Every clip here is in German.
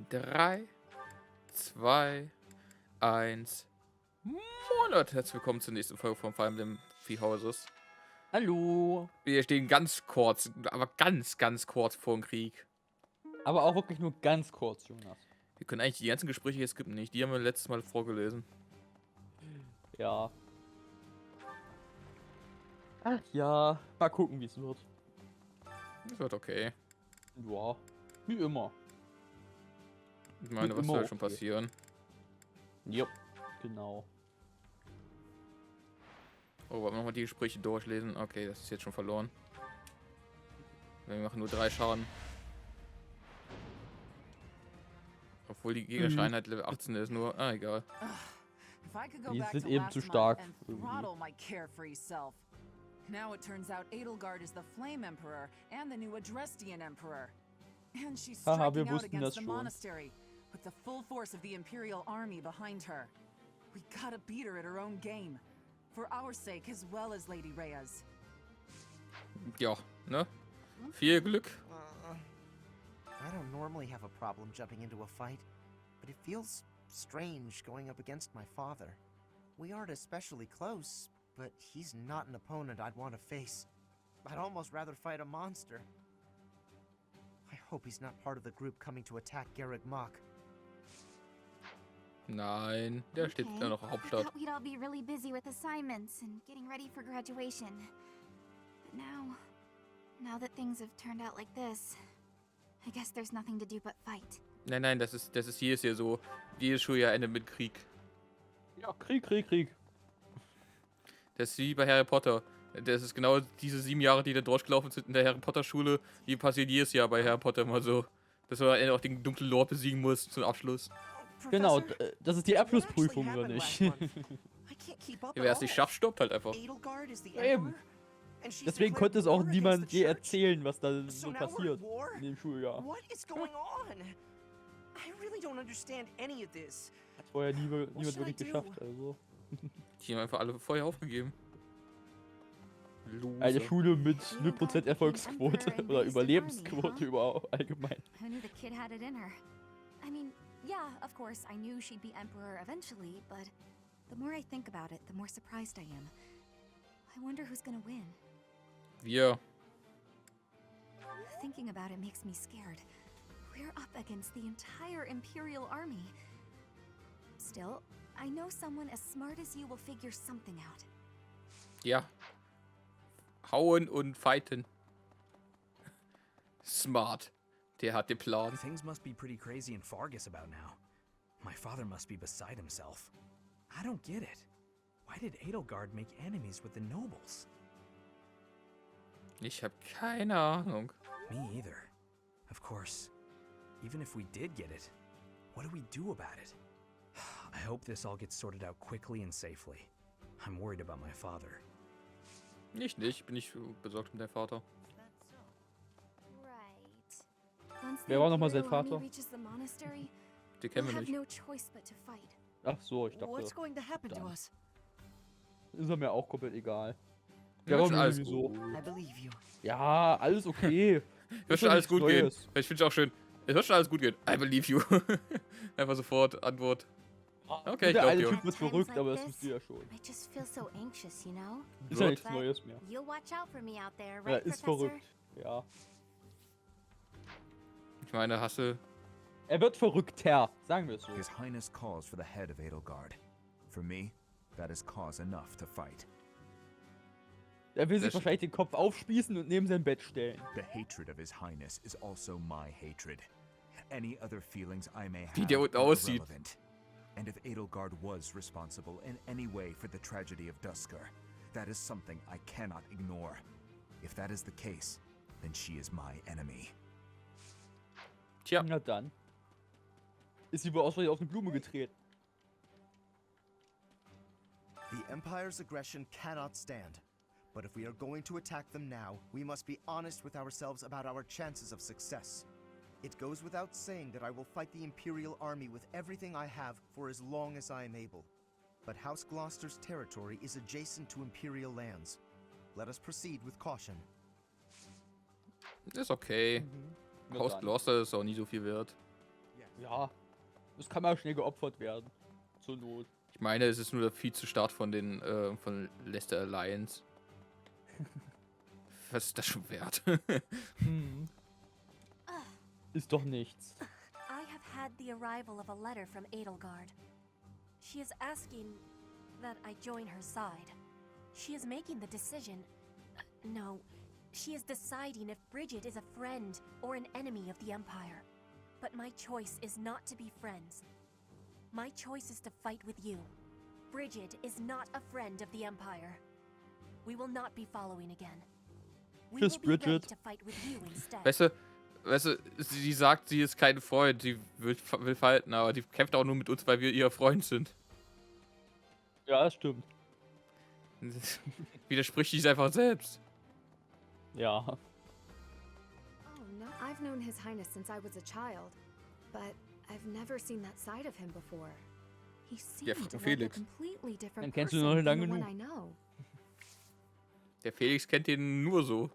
3, 2, 1. Moin Leute, herzlich willkommen zur nächsten Folge von Emblem Viehhauses. Hallo. Wir stehen ganz kurz, aber ganz kurz vor dem Krieg. Aber auch wirklich nur ganz kurz, Jonas. Wir können eigentlich die ganzen Gespräche hier skippen, nicht? Die haben wir letztes Mal vorgelesen. Ja. Ach ja, mal gucken, wie es wird. Das wird okay. Ja, wie immer. Ich meine, was soll schon passieren? Jupp, genau. Oh, wollen wir nochmal die Gespräche durchlesen? Okay, das ist jetzt schon verloren. Wir machen nur 3 Schaden. Obwohl die gegnerische Einheit Level 18 ist, nur... Ah, egal. Die sind eben zu stark. Now it turns out Edelgard is the Flame Emperor and the new Adrestian Emperor. And she's striking out against the monastery with the full force of the Imperial army behind her. We gotta beat her at her own game. For our sake as well as Lady Rhea's. Ja, ne? Viel Glück. I don't normally have a problem jumping into a fight, but it feels strange going up against my father. We aren't especially close, but he's not an opponent I'd want to face. I'd almost rather fight a monster. I hope he's not part of the group coming to attack Garreg Mach. Nein, der steht da noch in der Hauptstadt. I thought we'd all be really busy with assignments and getting ready for graduation. But now that things have turned out like this, I guess there's nothing to do but fight. Nein, das ist jedes Jahr so. Jedes Schuljahr endet mit Krieg. Ja, Krieg. Das ist wie bei Harry Potter. Das ist genau diese 7 Jahre, die da durchgelaufen sind in der Harry Potter Schule. Die passiert jedes Jahr bei Harry Potter immer so. Dass man auch den dunklen Lord besiegen muss zum Abschluss. Genau, das ist die Abschlussprüfung, oder nicht? Ja, wer es nicht schafft, stirbt halt einfach. Eben. Deswegen konnte es auch niemand je erzählen, was da so passiert in dem Schuljahr. Hat vorher niemand wirklich geschafft, also. Die haben einfach alle vorher aufgegeben. Loser. Eine Schule mit 0% Erfolgsquote oder Überlebensquote überhaupt allgemein. Yeah, of course, I knew she'd be emperor eventually, but the more I think about it, the more surprised I am. I wonder who's gonna win. Wir. Thinking about it makes me scared. We're up against the entire Imperial army. Still, I know someone as smart as you will figure something out. Ja. Hauen und fighten. Smart. Der hat den Plan. Things must be pretty crazy in Fargus about now. My father must be beside himself. I don't get it. Why did Edelgard make enemies with the nobles? Ich habe keine Ahnung. Me either. Of course, even if we did get it, what do we do about it? I hope this all gets sorted out quickly and safely. I'm worried about my father. Ich nicht, bin nicht besorgt um deinen Vater. Wer war nochmal sein Vater? Den kennen wir nicht. Ach so, ich dachte. Dann ist er mir auch komplett egal. Ja, schon alles so. gut. Ja, alles okay. Wird schon alles gut gehen. Ich finde es auch schön. Es wird schon alles gut gehen. I believe you. Einfach sofort Antwort. Okay, ich der glaube eine dir. Typ wird verrückt, aber das wisst ihr ja schon. Ist ja nichts Neues mehr. Ja, ist verrückt. Ja. Ich meine, Hassel. Er wird verrückter, sagen wir es so. His Highness calls for the head of Edelgard. For me, that is cause enough to fight. Er will sich wahrscheinlich den Kopf aufspießen und neben sein Bett stellen. The hatred of His Highness is also my hatred. Any other feelings I may Wie have der are aussieht. irrelevant. And if Edelgard was responsible in any way for the tragedy of Duscur, that is something I cannot ignore. If that is the case, then she is my enemy. Tja. Na dann. Ist sie wohl aus Versehen auf eine Blume getreten. The Empire's aggression cannot stand. But if we are going to attack them now, we must be honest with ourselves about our chances of success. It goes without saying that I will fight the Imperial army with everything I have for as long as I am able. But House Gloucester's territory is adjacent to Imperial lands. Let us proceed with caution. Ist okay. Haus Gloucester ist auch nie so viel wert. Ja, das kann mal schnell geopfert werden. Zur Not. Ich meine, es ist nur der Vize-Start von den von Leicester Alliance. Was ist das schon wert? Ist doch nichts. I have had the arrival of a letter from Edelgard. She is asking that I join her side. She is making the decision. No, she is deciding if Bridget is a friend or an enemy of the Empire. But my choice is not to be friends. My choice is to fight with you. Bridget is not a friend of the Empire. We will not be following again. We Tschüss, will be ready Bridget. to fight with you instead. Weißt du, sie sagt, sie ist kein Freund, sie will fighten, aber die kämpft auch nur mit uns, weil wir ihr Freund sind. Ja, das stimmt. Widerspricht sich einfach selbst. Ja. Oh no, I've known His Highness since I was a child, but I've never seen that side of him before. He Ja, seemed like a Felix. completely different Dann kennst du ihn person noch than lange the one genug. I know. Der Felix kennt den nur so.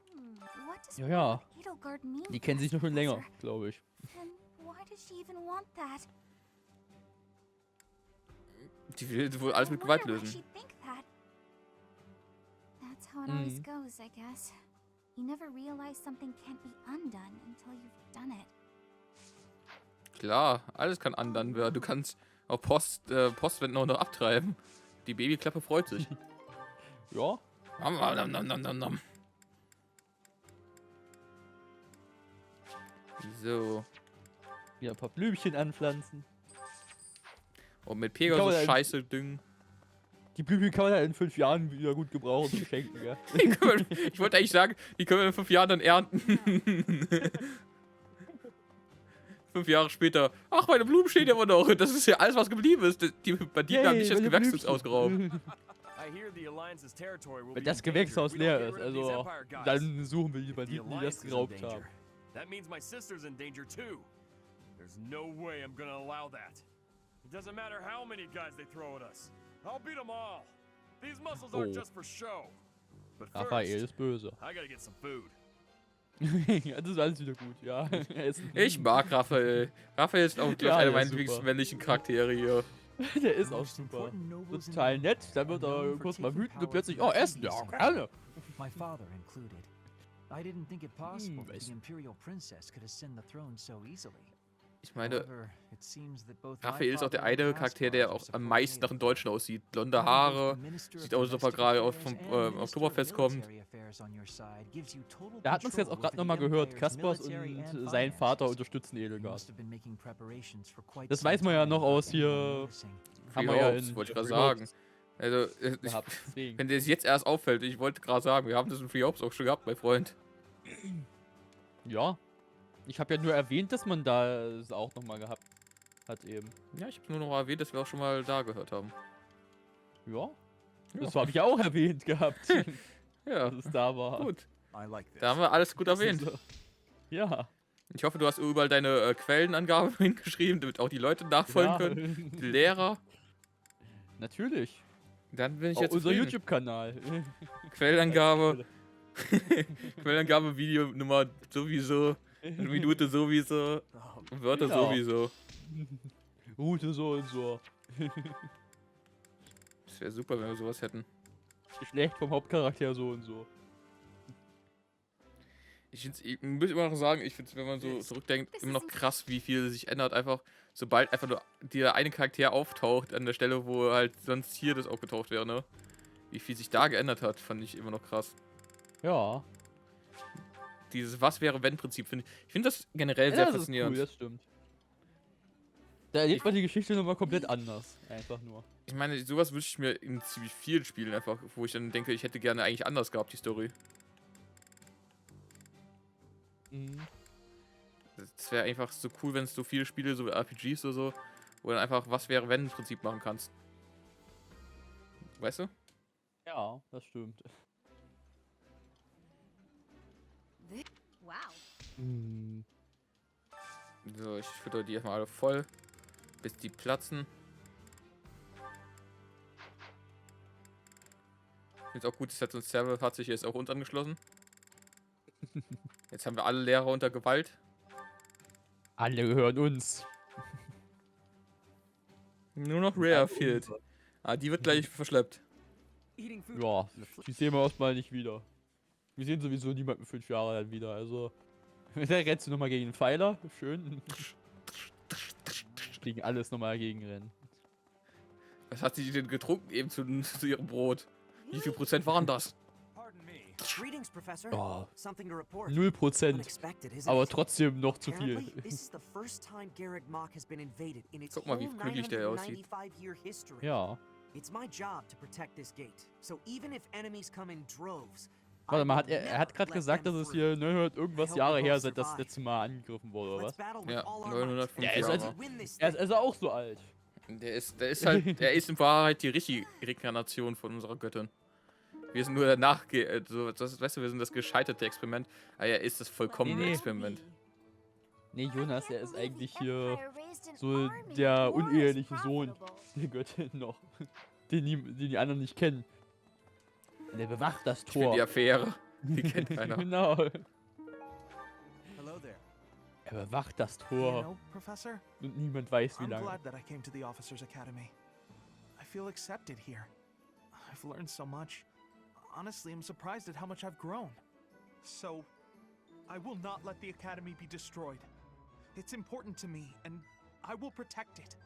What does Ja, ja. Edelgard mean? Die kennen sich noch schon länger, Professor? glaube ich. And why does she even want that? Die will wohl alles mit I Gewalt wonder why lösen. she'd think that. That's how it always goes, I guess. You never realize something can't be undone until you've done it. Klar, alles kann andern werden. Du kannst auch Postwände auch noch abtreiben. Die Babyklappe freut sich. Ja. Nom, nom, nom, nom, nom. So. Wieder ein paar Blümchen anpflanzen. Und mit Kann man Pegasus da- Scheiße düngen. Die Blümchen kann man ja in 5 Jahren wieder gut gebrauchen und schenken, ja. Ich wollte eigentlich sagen, die können wir in 5 Jahren dann ernten. 5 Jahre später. Ach, meine Blumen stehen ja immer noch. Das ist ja alles, was geblieben ist. Die Banditen haben nicht das meine Gewächshaus Blümchen. ausgeraubt. Wenn das Gewächshaus leer ist, also dann suchen wir die Banditen, die das geraubt haben. That means my sister's in danger too. There's no way I'm gonna allow that. It doesn't matter how many guys they throw at us. I'll beat them all. These muscles aren't Oh. just for show. But Raphael first, ist böse. I gotta get some food. Ja, das ist alles wieder gut, ja. Ich mag Raphael. Raphael ist auch Ja, einer der meiner ist super. lieblingsmännlichen Charaktere hier. Der ist auch super. Total nett, dann wird er kurz mal wütend und plötzlich, oh, Essen, ja, gerne. My father included. I didn't think it possible that weiß- the imperial princess could ascend the throne so easily. Ich meine, However, it seems that both my Raphael ist auch der father and eine Charakter, der Caspar auch are am meisten nach dem Deutschen aussieht. Blonde Haare, sieht aus, als ob er gerade vom Oktoberfest kommt. Da hat man es jetzt auch gerade nochmal gehört, Kaspers und sein Vater unterstützen Edelgard. Das weiß man ja noch aus hier, haben wir ja in wollte ich gerade Free sagen. Hopes Also, gehabt. Deswegen. wenn dir das jetzt erst auffällt, ich wollte gerade sagen, wir haben das in Free Hopes auch schon gehabt, mein Freund. Ja. Ich habe ja nur erwähnt, dass man da es auch nochmal gehabt hat eben. Ja, ich habe nur noch erwähnt, dass wir auch schon mal da gehört haben. Ja. Das habe ich ja auch erwähnt gehabt, Ja, dass es da war. gut. I like this. Da haben wir alles gut erwähnt. Ja. Ich hoffe, du hast überall deine Quellenangabe hingeschrieben, damit auch die Leute nachfolgen Ja. können. Die Lehrer. Natürlich. Dann bin ich Auch jetzt unser zufrieden. YouTube-Kanal. Quellenangabe. Quellenangabe, Videonummer sowieso. Minute sowieso. Wörter Genau. sowieso. Route so und so. Das wäre super, wenn wir sowas hätten. Geschlecht vom Hauptcharakter so und so. Ich muss immer noch sagen, ich finde es, wenn man so zurückdenkt, immer noch krass, wie viel sich ändert. Einfach, sobald einfach nur der eine Charakter auftaucht, an der Stelle, wo halt sonst hier das aufgetaucht wäre, ne? Wie viel sich da geändert hat, fand ich immer noch krass. Ja. Dieses Was-wäre-wenn-Prinzip finde ich. Ich finde das generell Ja, sehr das ist faszinierend. cool, das stimmt. Da erlebt man die Geschichte nochmal komplett anders. Einfach nur. Ich meine, sowas wünsche ich mir in ziemlich vielen Spielen einfach, wo ich dann denke, ich hätte gerne eigentlich anders gehabt, die Story. Mhm. Das wäre einfach so cool, wenn es so viele Spiele, so RPGs oder so, wo du dann einfach Was-wäre-wenn-Prinzip machen kannst. Weißt du? Ja, das stimmt. Wow. Mhm. So, ich fütter die erstmal alle voll, bis die platzen. Ich finde es auch gut, dass jetzt uns Server hat sich jetzt auch uns angeschlossen. Jetzt haben wir alle Lehrer unter Gewalt. Alle gehören uns. Nur noch Rare fehlt. Ah, die wird gleich verschleppt. Ja, die sehen wir erstmal nicht wieder. Wir sehen sowieso niemanden 5 Jahre dann wieder, also. Da rennst du nochmal gegen den Pfeiler. Schön. Gegen alles nochmal gegenrennen. Was hat sie denn getrunken eben zu ihrem Brot? Wie viel Prozent waren das? Oh, 0%. Aber trotzdem noch zu viel. Guck mal, wie glücklich der aussieht. Ja. It's my job to protect this gate. So even if enemies come in droves, Warte mal, er hat gerade gesagt, dass es hier 900 irgendwas Jahre her seit das letzte Mal angegriffen wurde, oder was? Ja, 905 Der ist Jahre. Er ist auch so alt. Der ist halt, er ist in Wahrheit die richtige Rekarnation von unserer Göttin. Wir sind nur danach, weißt du, wir sind das gescheiterte Experiment, aber er ist das vollkommene Experiment. Nee, Jonas, er ist eigentlich hier so der uneheliche Sohn der Göttin noch, den die anderen nicht kennen. Der bewacht das Tor. Die Affäre, die kennt keiner. Genau. Er bewacht das Tor. Und niemand weiß, wie lange. Honestly, I'm surprised at how much I've grown. So, I will not let the Academy be destroyed. It's important to me, and I will protect it.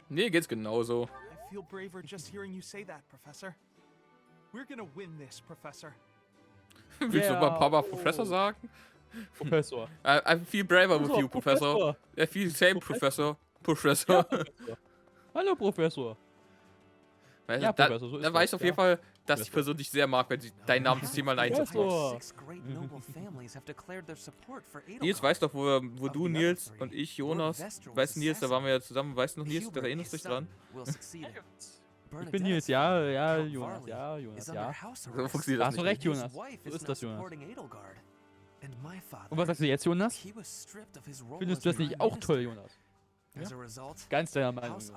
Nee, geht's genauso. I feel braver just hearing you say that, Professor. We're gonna win this, Professor. Willst du mal Papa Professor sagen? Professor. I feel braver with you, Professor. I feel same, Professor. Professor. Ja, Professor. Hallo, Professor. Weißt, Ja, Professor, so da ist weißt du das, auf jeden Fall, dass die Person dich sehr mag, wenn sie deinen Namen das Mal einsetzt. Nils weiß doch, wo du, Nils, und ich, Jonas. Weißt du, Nils, da waren wir ja zusammen. Weißt du noch, Nils, da erinnerst du dich dran? Ich bin Nils, ja, Jonas, ja. So funktioniert Da das hast du nicht. recht, Jonas. So ist das, Jonas. Und was sagst du jetzt, Jonas? Findest du das nicht auch toll, Jonas? Ja? Ganz deiner Meinung, Jonas.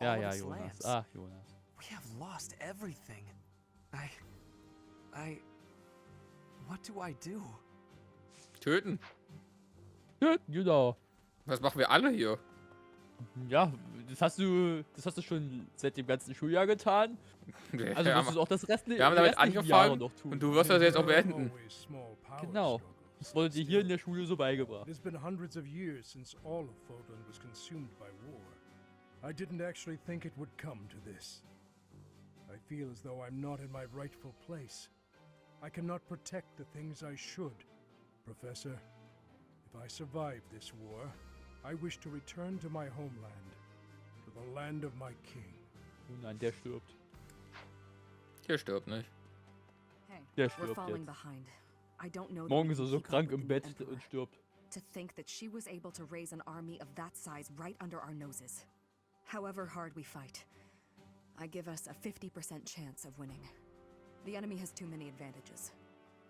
Ja, Jonas. Ach, Jonas. We have lost everything. What do I do? Töten. Genau. Was machen wir alle hier? Ja, das hast du schon seit dem ganzen Schuljahr getan. Also wirst du es auch das restliche Wir haben damit angefangen noch tun. und du wirst das jetzt auch beenden. Genau. Das wurde dir hier in der Schule so beigebracht. It's been hundreds of years since all of Fodlan was consumed by war. I didn't actually think it would come to this. I feel as though I'm not in my rightful place. I cannot protect the things I should. Professor, if I survive this war, I wish to return to my homeland, to the land of my king. Oh nein, der stirbt. Der stirbt nicht. Der stirbt jetzt. Morgen ist er so krank im Bett und stirbt. To think that she was able to raise an army of that size right under our noses. However hard we fight, I give us a 50% chance of winning. The enemy has too many advantages.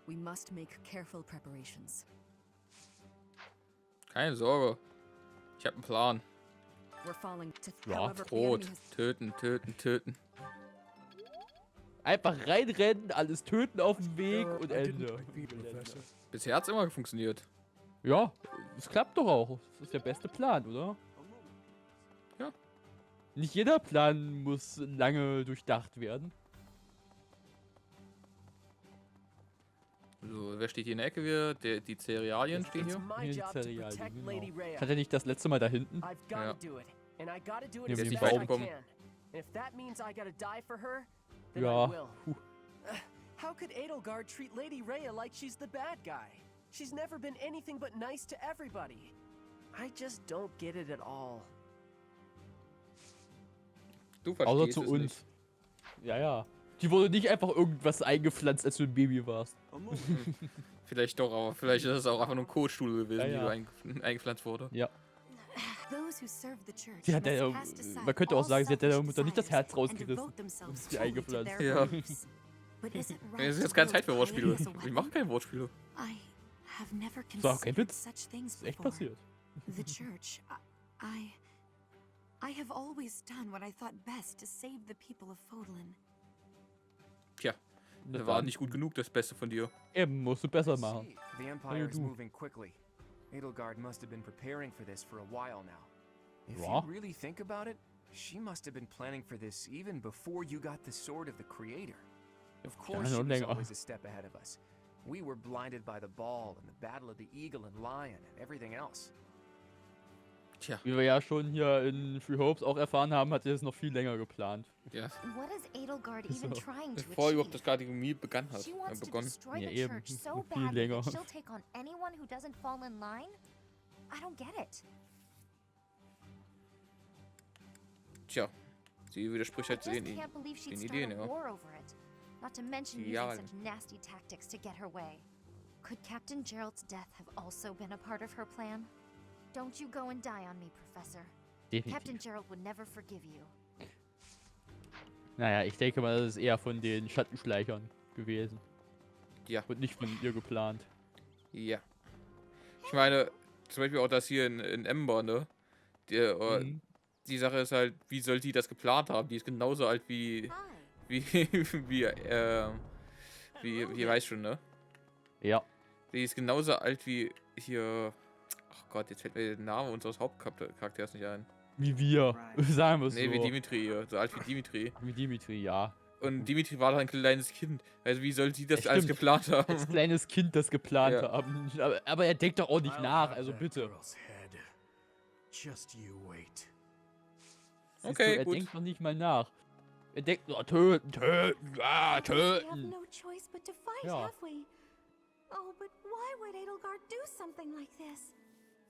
We must make careful preparations. Keine Sorge. Ich habe einen Plan. We're falling to Ja, Rot. Töten, töten, töten. Einfach reinrennen, alles töten auf dem Weg und Ende. Bisher hat's immer funktioniert. Ja, es klappt doch auch. Das ist der beste Plan, oder? Ja. Nicht jeder Plan muss lange durchdacht werden. So, wer steht hier in der Ecke wieder? Die Cerealien stehen hier. Die Cerealien, genau. Hat er nicht das letzte Mal da hinten? Ja. Jetzt nicht weit gekommen. Ja. How could Edelgard treat Lady Rhea like she's the bad guy? She's never been anything but nice to everybody. I just don't get it at all. Du verstehst Außer zu es uns. nicht. Ja. Die wurde nicht einfach irgendwas eingepflanzt, als du ein Baby warst. Vielleicht doch, aber vielleicht ist es auch einfach nur ein Kotstuhl gewesen, die eingepflanzt wurde. Ja. Sie hat man könnte auch sagen, sie hat der Mutter nicht das Herz rausgerissen und sie eingepflanzt. Ja. Es ist jetzt keine Zeit für Wortspiele. Ich mache keine Wortspiele. Das war auch kein Witz. Das ist echt passiert. The church, I have always done what I thought best to save the people of Fodlan. Tja, das war nicht gut genug, das Beste von dir. Eben, musst du besser machen. The Empire is moving quickly. Edelgard must have been preparing for this for a while now. If you really think about it, she must have been planning for this even before you got the sword of the creator. Of course she was always a step ahead of us. We were blinded by the ball and the battle of the eagle and lion and everything else. Tja. Wie wir ja schon hier in Free Hopes auch erfahren haben, hat sie es noch viel länger geplant. Ja. What is Edelgard even trying to Bevor überhaupt das Akademie begonnen hat. Ja, eben. Viel länger. She'll take on anyone who doesn't fall in line? I don't get it. Tja, sie widerspricht halt den Ideen, ja. Not to mention using such nasty tactics to get her way. Could Captain Gerald's death have also been a part of her plan? Don't you go and die on me, Professor. Definitiv. Captain Gerald would never forgive you. Naja, ich denke mal, das ist eher von den Schattenschleichern gewesen. Ja. Und nicht von ihr geplant. Ja. Ich meine, zum Beispiel auch das hier in Ember, ne? Die Sache ist halt, wie soll die das geplant haben? Die ist genauso alt wie weiß schon, ne? Ja. Die ist genauso alt wie hier. Ach Gott, jetzt fällt mir der Name unseres Hauptcharakters nicht ein. Wie wir, sagen wir es so. Nee, wie Dimitri hier. So alt wie Dimitri. Wie Dimitri, ja. Und Dimitri war doch ein kleines Kind. Also wie soll sie das alles geplant haben? Als kleines Kind das geplant haben. Aber er denkt doch auch nicht nach, also bitte. Okay, er gut. denkt noch nicht mal nach. Er denkt nur, töten, töten, ja, töten. Ja. Oh, but why would Edelgard do something like this?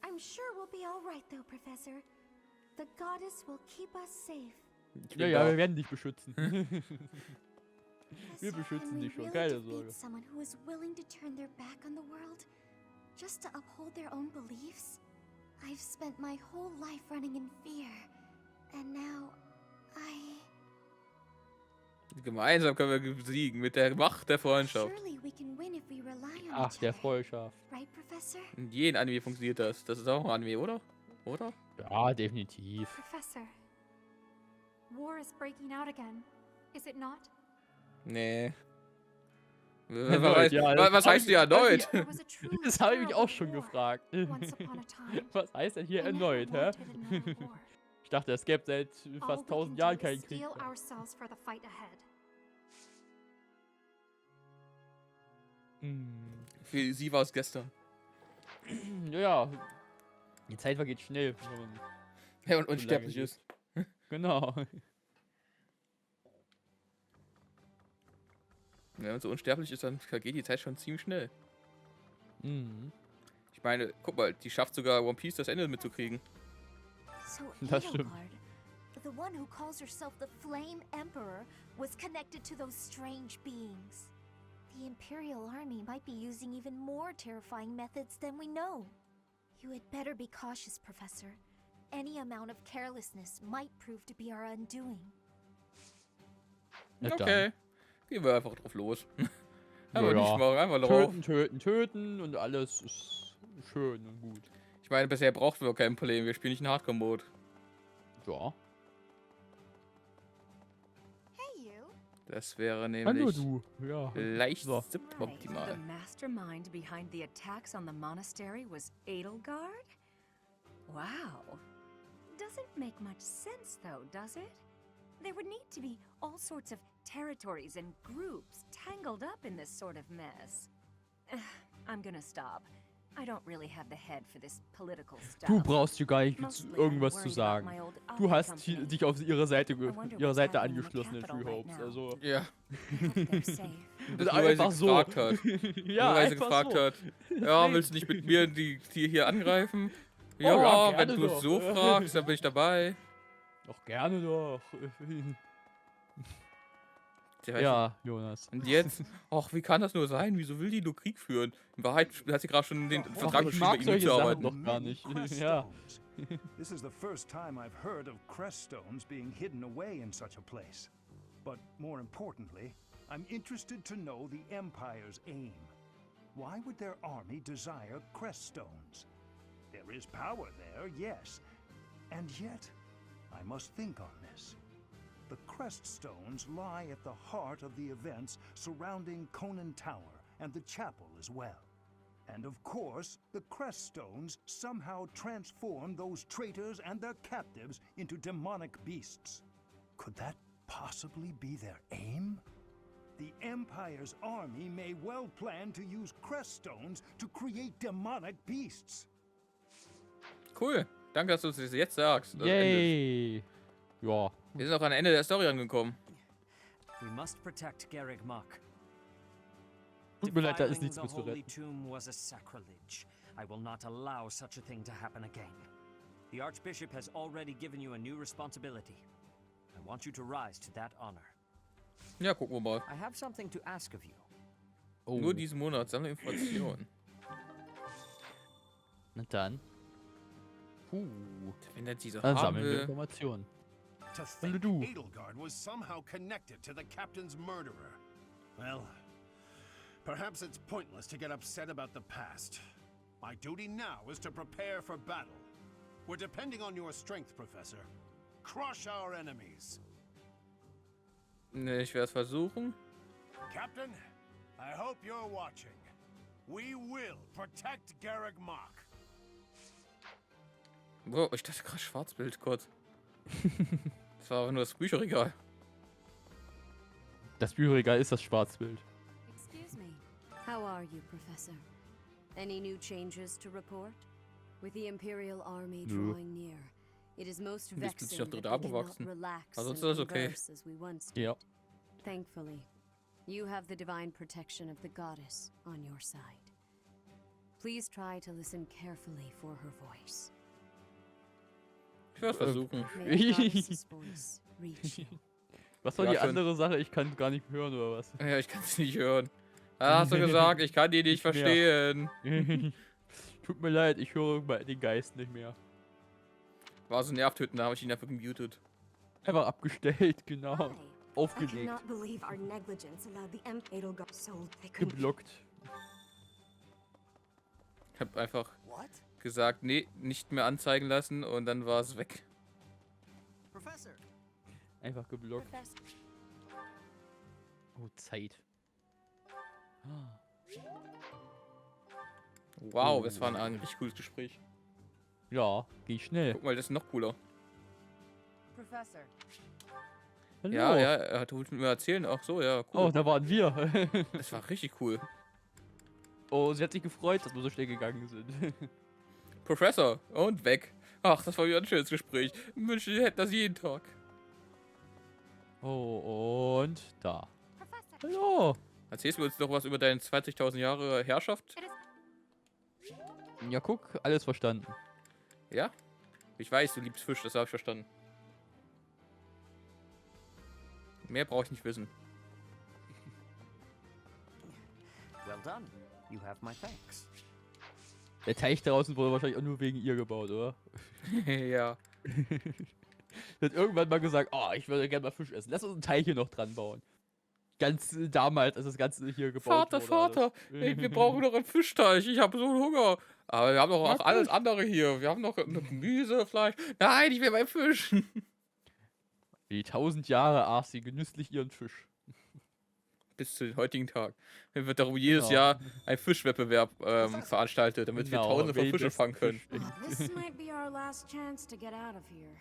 I'm sure we'll be all right though, Professor. The goddess will keep us safe. Ja, wir werden dich beschützen. Wir beschützen dich schon, keine Sorge. Someone who is willing to turn their back on the world just to uphold their own beliefs? I've spent my whole life running in fear, and now Gemeinsam können wir besiegen mit der Macht der Freundschaft. Ach, der Freundschaft. In jedem Anime funktioniert das. Das ist auch ein Anime, oder? Oder? Ja, definitiv. Professor, war is breaking out again, is it not? Nee. Ja, was heißt hier erneut? Das habe ich mich auch schon gefragt. Was heißt denn hier erneut, hä? Ich dachte, es gäbe seit fast 1000 Jahren keinen Krieg. Für sie war es gestern. Ja, die Zeit vergeht schnell. Ja, und unsterblich ist. Genau. Wenn man so unsterblich ist, dann vergeht die Zeit schon ziemlich schnell. Mhm. Ich meine, guck mal, die schafft sogar One Piece das Ende mitzukriegen. So das stimmt. The one who calls herself the Flame Emperor was connected to those strange beings. The Imperial Army might be using even more terrifying methods than we know. You had better be cautious, Professor. Any amount of carelessness might prove to be our undoing. Okay. Gehen wir einfach drauf los. Aber nicht machen, einfach drauf. Töten und alles ist schön und gut. Ich meine, bisher brauchten wir kein Problem. Wir spielen nicht in Hardcore-Mode. Ja. Das wäre nämlich leicht The suboptimal. mastermind behind the attacks on the monastery was Edelgard? Wow. Doesn't make much sense though, does it? There would need to be all sorts of territories and groups tangled up in this sort of mess. I'm gonna stop. I don't really have the head for this political stuff. Du brauchst hier gar nicht irgendwas zu sagen. Du hast dich auf ihre Seite angeschlossen in Free Hopes. Also ja. Das einfach so. Hat. Ja, weil sie gefragt hat. Ja, willst du nicht mit mir die hier angreifen? Ja, wenn du es so fragst, dann bin ich dabei. Doch gerne doch. Ja, Jonas. Und jetzt? Ach, wie kann das nur sein? Wieso will die nur Krieg führen? In Wahrheit hat sie gerade schon den Vertrag geschrieben, bei ihm zu arbeiten. Doch gar nicht. Ja. This is the first time I've heard of crest stones being hidden away in such a place. But more importantly, I'm interested to know the Empire's aim. Why would their army desire crest stones? There is power there, yes. And yet, I must think on this. The crest stones lie at the heart of the events surrounding Conan Tower and the chapel as well. And of course, the crest stones somehow transform those traitors and their captives into demonic beasts. Could that possibly be their aim? The Empire's army may well plan to use crest stones to create demonic beasts. Cool. Danke, dass du es jetzt sagst. Yay. Ja. Wir sind auch am Ende der Story angekommen. We must protect Garreg Mach. Tut mir leid, da ist nichts mehr zu The holy retten. tomb was a sacrilege. I will not allow such a thing to happen again. The Archbishop has already given you a new responsibility. I want you to rise to that honor. Ja, gucken wir mal. I have something to ask of you. Oh. Nur diesen Monat, sammle Informationen. Na dann. Wenn er diese Dann haben sammeln wir will. Informationen. To Hallo think du. Edelgard was somehow connected to the captain's murderer. Well, perhaps it's pointless to get upset about the past. My duty now is to prepare for battle. We're depending on your strength, Professor. Crush our enemies. Ne, ich werde es versuchen. Captain, I hope you're watching. We will protect Garreg Mach. Wow, ich dachte gerade Schwarzbild, Gott. Das war aber nur das Bücherregal. Das Bücherregal ist das Schwarzbild. Excuse me. How are you, Professor? Any new changes to report? With the Imperial Army drawing near, it is most Du bist plötzlich vexing auf that dritte we Arme cannot wachsen. relax Ansonsten and ist das okay. converse as we once did. Ja. Thankfully, you have the divine protection of the goddess on your side. Please try to listen carefully for her voice. Ich werde es versuchen. May the goddess's voice reach you. Was war Ja, die schon. andere Sache? Ich kann gar nicht hören, oder was? Ja, ich kann es nicht hören. Ah, hast du gesagt, ich kann die nicht verstehen. Tut mir leid, ich höre den Geist nicht mehr. War so nervtötend, da habe ich ihn einfach gemutet. Einfach abgestellt, genau. I Aufgelegt. cannot believe our negligence allowed the Edelgard so they couldn't. Geblockt. Ich habe einfach gesagt, nee, nicht mehr anzeigen lassen und dann war es weg. Professor. Einfach geblockt. Professor. Oh, Zeit. Wow, das war ein richtig cooles Gespräch. Ja, geh schnell. Guck mal, das ist noch cooler. Professor. Hallo. Ja, er hat mit mir erzählen. Ach so, ja, cool. Oh, da waren wir. Das war richtig cool. Oh, sie hat sich gefreut, dass wir so schnell gegangen sind. Professor, und weg. Ach, das war wieder ein schönes Gespräch. Ich wünschte, ihr hättet das jeden Tag. Oh, und da. Hallo. Erzählst du uns noch was über deine 20.000 Jahre Herrschaft? Ja, guck, alles verstanden. Ja? Ich weiß, du liebst Fisch, das habe ich verstanden. Mehr brauche ich nicht wissen. Well done. You have my thanks. Der Teich draußen wurde wahrscheinlich auch nur wegen ihr gebaut, oder? Ja. Sie hat irgendwann mal gesagt, oh, ich würde gerne mal Fisch essen. Lass uns einen Teich hier noch dran bauen. Ganz damals, als das Ganze hier gebaut wurde. Vater, ey, wir brauchen noch einen Fischteich. Ich habe so einen Hunger. Aber wir haben doch auch alles andere hier. Wir haben noch Gemüse, Fleisch. Nein, ich will meinen Fisch. Die 1000 Jahre aß sie genüsslich ihren Fisch. Bis zu dem heutigen Tag. Dann wird darum jedes Jahr ein Fischwettbewerb veranstaltet, damit wir Tausende von Fischen fangen können. This might be our last chance to get out of here.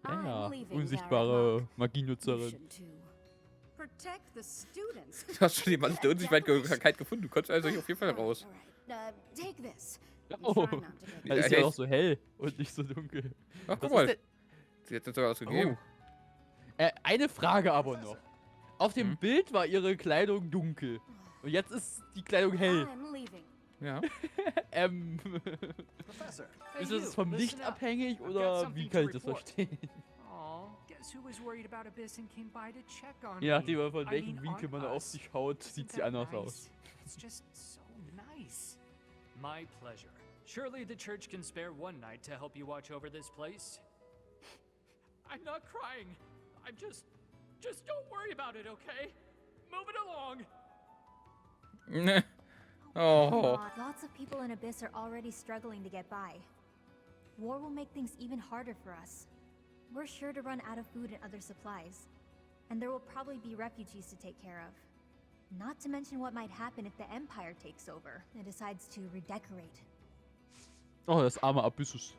Ja, I'm leaving unsichtbare Magienutzerin. Protect the students. Du hast schon jemanden der Unsichtbarkeit gefunden. Du konntest also hier auf jeden Fall raus. Take this. Oh, da ist ja auch so hell und nicht so dunkel. Ach, guck Was mal. ist Sie hat uns sogar was gegeben. Eine Frage aber noch. Auf dem Bild war ihre Kleidung dunkel. Und jetzt ist die Kleidung hell. I'm leaving. Ja. Ist das vom Licht abhängig oder wie kann ich das verstehen? Guess who was worried about Abyss and came by to check on Je nachdem, von I welchem mean, Winkel man on auf us. sie schaut, sieht sie anders aus. It's just so nice. My pleasure. Surely the church can spare one night to help you watch over this place. I'm not crying. I'm just don't worry about it, okay? Move it along. Oh. Lots of people in Abyss are already struggling to get by. War will make things even harder for us. We're sure to run out of food and other supplies. And there will probably be refugees to take care of. Not to mention what might happen if the Empire takes over and decides to redecorate. Oh, das arme Abyssus.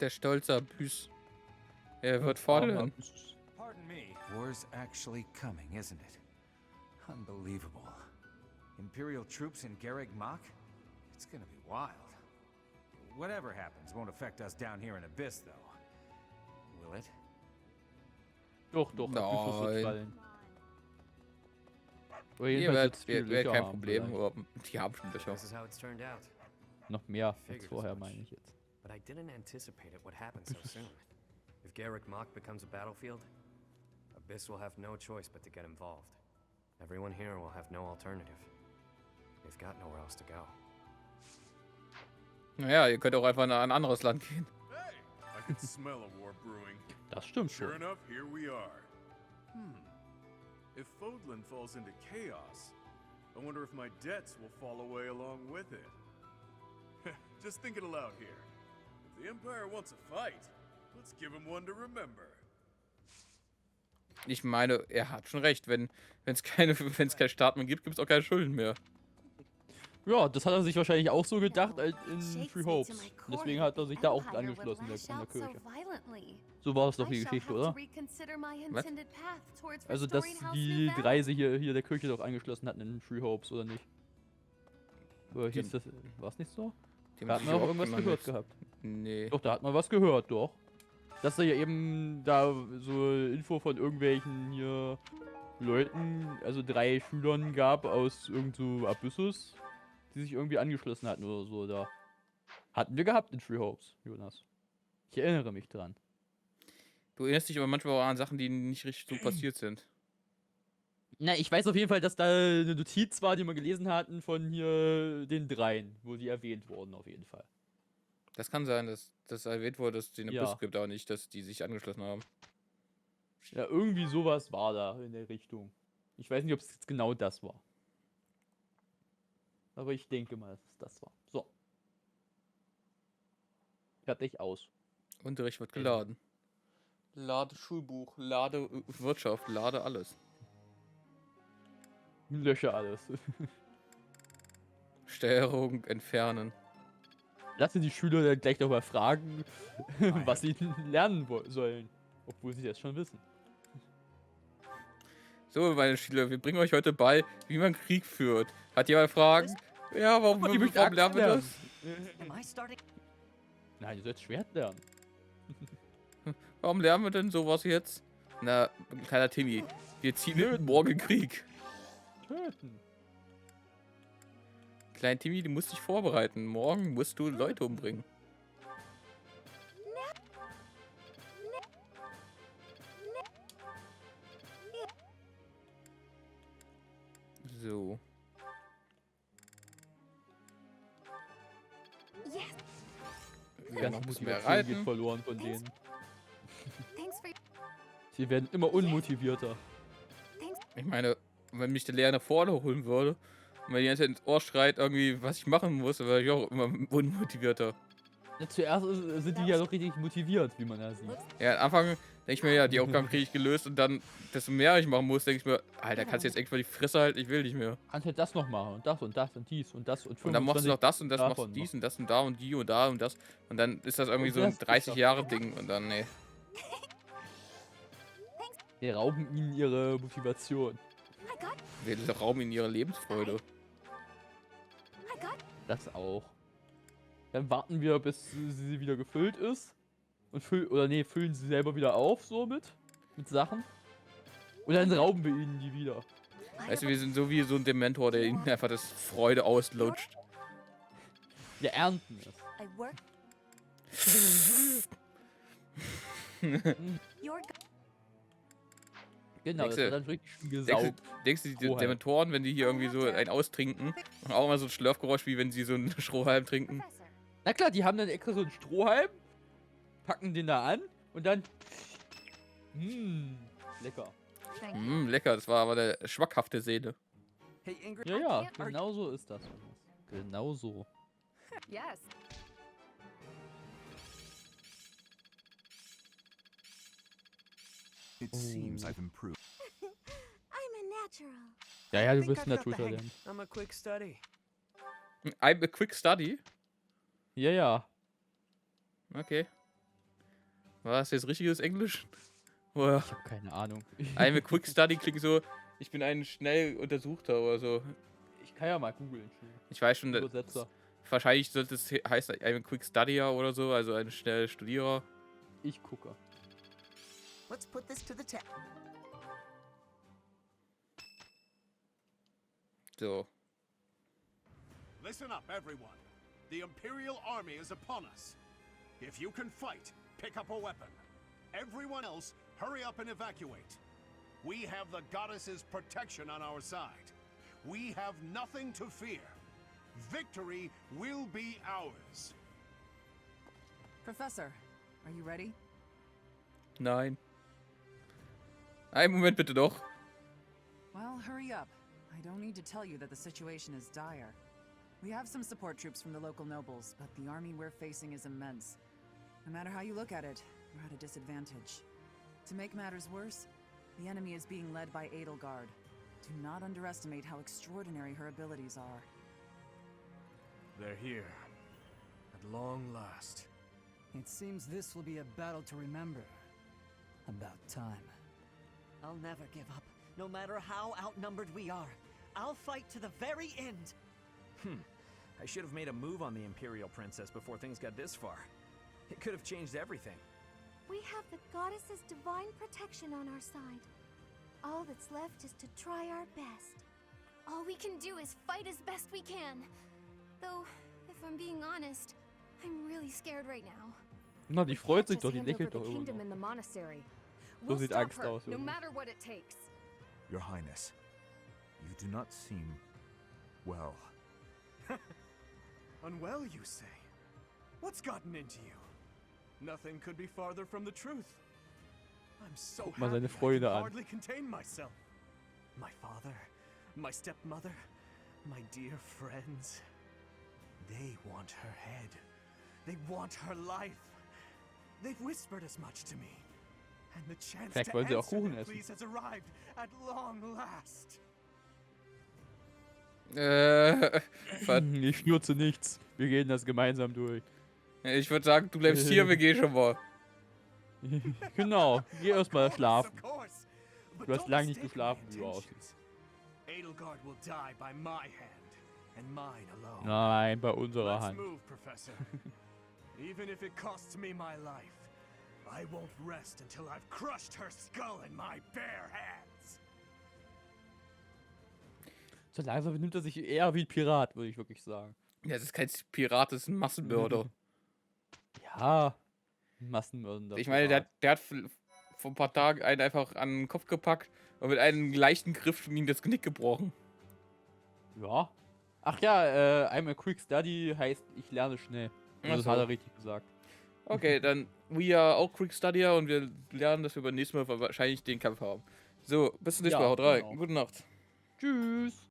Der stolze Abyss. Er wird fordern. Pardon me. War's actually coming, isn't it? Unbelievable. Imperial troops in Garreg Mach? It's gonna be wild. Whatever happens won't affect us down here in Abyss, though. Will it? Doch, Abyssus wird fallen. Hier wird kein Problem. Aber die haben schon Löcher. Noch mehr als vorher, meine ich jetzt. But I didn't anticipate it would happen so soon. If Garreg Mach becomes a battlefield, Abyss will have no choice but to get involved. Everyone here will have no alternative. They've got nowhere else to go. Naja, ihr könnt auch einfach in ein anderes Land gehen. Hey, I can smell a war brewing. Das stimmt Sure schon. enough, here we are. If Fodlan falls into chaos, I wonder if my debts will fall away along with it. Just thinking aloud here. If the Empire wants a fight, let's give him one to remember. Ich meine, er hat schon recht. Wenn es keinen Staat mehr gibt, gibt es auch keine Schulden mehr. Ja, das hat er sich wahrscheinlich auch so gedacht in Three Hopes. Und deswegen hat er sich da auch angeschlossen in der Kirche. So war es doch die Geschichte, oder? Was? Also, dass die drei sich hier der Kirche doch angeschlossen hatten in Three Hopes, oder nicht? Oder hieß das, war es nicht so? Da hat man auch irgendwas gehört gehabt. Nee. Doch, da hat man was gehört, doch. Dass da ja eben da so Info von irgendwelchen hier Leuten, also 3 Schülern gab aus irgend so Abyssus, die sich irgendwie angeschlossen hatten oder so. Da hatten wir gehabt in Three Hopes, Jonas. Ich erinnere mich dran. Du erinnerst dich aber manchmal auch an Sachen, die nicht richtig so passiert sind. Na, ich weiß auf jeden Fall, dass da eine Notiz war, die wir gelesen hatten von hier den 3, wo die erwähnt wurden auf jeden Fall. Das kann sein, dass das erwähnt wurde, dass es den Ja. Abyss gibt, aber nicht, dass die sich angeschlossen haben. Ja, irgendwie sowas war da in der Richtung. Ich weiß nicht, ob es jetzt genau das war. Aber ich denke mal, dass es das war. So. Fertig aus. Unterricht wird geladen. Lade Schulbuch, lade Wirtschaft, lade alles. Lösche alles. Steuerung entfernen. Lasse die Schüler dann gleich nochmal fragen, was sie lernen sollen. Obwohl sie das schon wissen. So, meine Schüler, wir bringen euch heute bei, wie man Krieg führt. Hat jemand Fragen? Ja, warum lernen wir das? Nein, ihr sollt Schwert lernen. Warum lernen wir denn sowas jetzt? Na, kleiner Timmy, wir ziehen morgen in Krieg. Töten. Kleiner Timmy, du musst dich vorbereiten. Morgen musst du Leute umbringen. So. Die ganze Motivation geht verloren von denen. Sie werden immer unmotivierter. Ich meine, wenn mich der Lehrer vorne holen würde und mir die ganze Zeit ins Ohr schreit, irgendwie, was ich machen muss, dann wäre ich auch immer unmotivierter. Ja, zuerst sind die ja doch richtig motiviert, wie man ja sieht. Ja, am Anfang denke ich mir, ja, die Aufgaben kriege ich gelöst und dann, desto mehr ich machen muss, denke ich mir, Alter, kannst du jetzt echt mal die Fresse halten, ich will nicht mehr. Kannst halt das noch machen und das und das und dies und das und 25 und dann machst du noch das und das, davon machst du dies und das und da und die und da und das und dann ist das irgendwie so ein 30-Jahre-Ding und dann, nee. Wir rauben ihnen ihre Motivation. Wir rauben ihnen ihre Lebensfreude. Das auch. Dann warten wir, bis sie wieder gefüllt ist. Und füllen sie selber wieder auf, so mit Sachen. Und dann rauben wir ihnen die wieder. Weißt du, wir sind so wie so ein Dementor, der ihnen einfach das Freude auslutscht. Wir ernten es. Genau, das wird dann wirklich schon gesaugt. Denkst du, die Dementoren, wenn die hier irgendwie so einen austrinken, machen auch immer so ein Schlürfgeräusch, wie wenn sie so einen Strohhalm trinken? Na klar, die haben dann extra so einen Strohhalm, packen den da an und dann... lecker. Lecker, das war aber der schmackhafte Seele. Ja, genau so ist das. Genau so. Yes. It seems I've improved. I'm a natural. Ja, du I think bist I've got the Natural hang. Talent. I'm a quick study. I'm a quick study? Ja. Okay. War das jetzt richtiges Englisch? Oder? Ich habe keine Ahnung. I'm a quick study klingt so, ich bin ein schnell Untersuchter oder so. Ich kann ja mal googeln. Ich weiß schon, Übersetzer. wahrscheinlich sollte es heißen I'm a quick studier oder so, also ein schnell Studierer. Ich gucke. Let's put this to the test. So. Listen up, everyone. The Imperial Army is upon us. If you can fight, pick up a weapon. Everyone else, hurry up and evacuate. We have the goddess's protection on our side. We have nothing to fear. Victory will be ours. Professor, are you ready? Nein. Einen Moment bitte doch. Well, hurry up. I don't need to tell you that the situation is dire. We have some support troops from the local nobles, but the army we're facing is immense. No matter how you look at it, we're at a disadvantage. To make matters worse, the enemy is being led by Edelgard. Do not underestimate how extraordinary her abilities are. They're here. At long last. It seems this will be a battle to remember. About time. I'll never give up, no matter how outnumbered we are. I'll fight to the very end. I should have made a move on the Imperial Princess before things got this far. It could have changed everything. We have the goddess's divine protection on our side. All that's left is to try our best. All we can do is fight as best we can. Though, if I'm being honest, I'm really scared right now. Na, die freut sich doch, die Hand over lächelt the doch immer kingdom noch. in the monastery. So We'll sieht stop Angst her, aus. no irgendwie. matter what it takes. Your Highness, you do not seem well. Unwell, you say? What's gotten into you? Nothing could be farther from the truth. I'm so Guck mal happy seine I can Freude an. hardly contain myself. My father, my stepmother, my dear friends. They want her head. They want her life. They've whispered as much to me. And the chance Vielleicht to wollen sie auch answer Kuchen their essen. pleas has arrived at long last. Ich schnurze nichts. Wir gehen das gemeinsam durch. Ich würde sagen, du bleibst hier, wir gehen schon mal. Genau, geh erstmal schlafen. Du hast lange nicht geschlafen, wie du aussiehst. Edelgard will die by my hand, and mine alone. Nein, bei unserer Let's Hand. move, Professor. Even if it costs me my life, I won't rest until I've crushed her skull in my bare hands. So langsam benimmt er sich eher wie ein Pirat, würde ich wirklich sagen. Ja, das ist kein Pirat, das ist ein Massenmörder. Ja, Massenmörder. Ich meine, der hat vor ein paar Tagen einen einfach an den Kopf gepackt und mit einem leichten Griff ihm das Genick gebrochen. Ja. Ach ja, I'm a quick study heißt, ich lerne schnell. Also das Ach so. hat er richtig gesagt. Okay, dann we are auch Quick Studier und wir lernen, dass wir beim nächsten Mal wahrscheinlich den Kampf haben. So, bis zum nächsten Mal. Haut rein. Genau. Gute Nacht. Tschüss.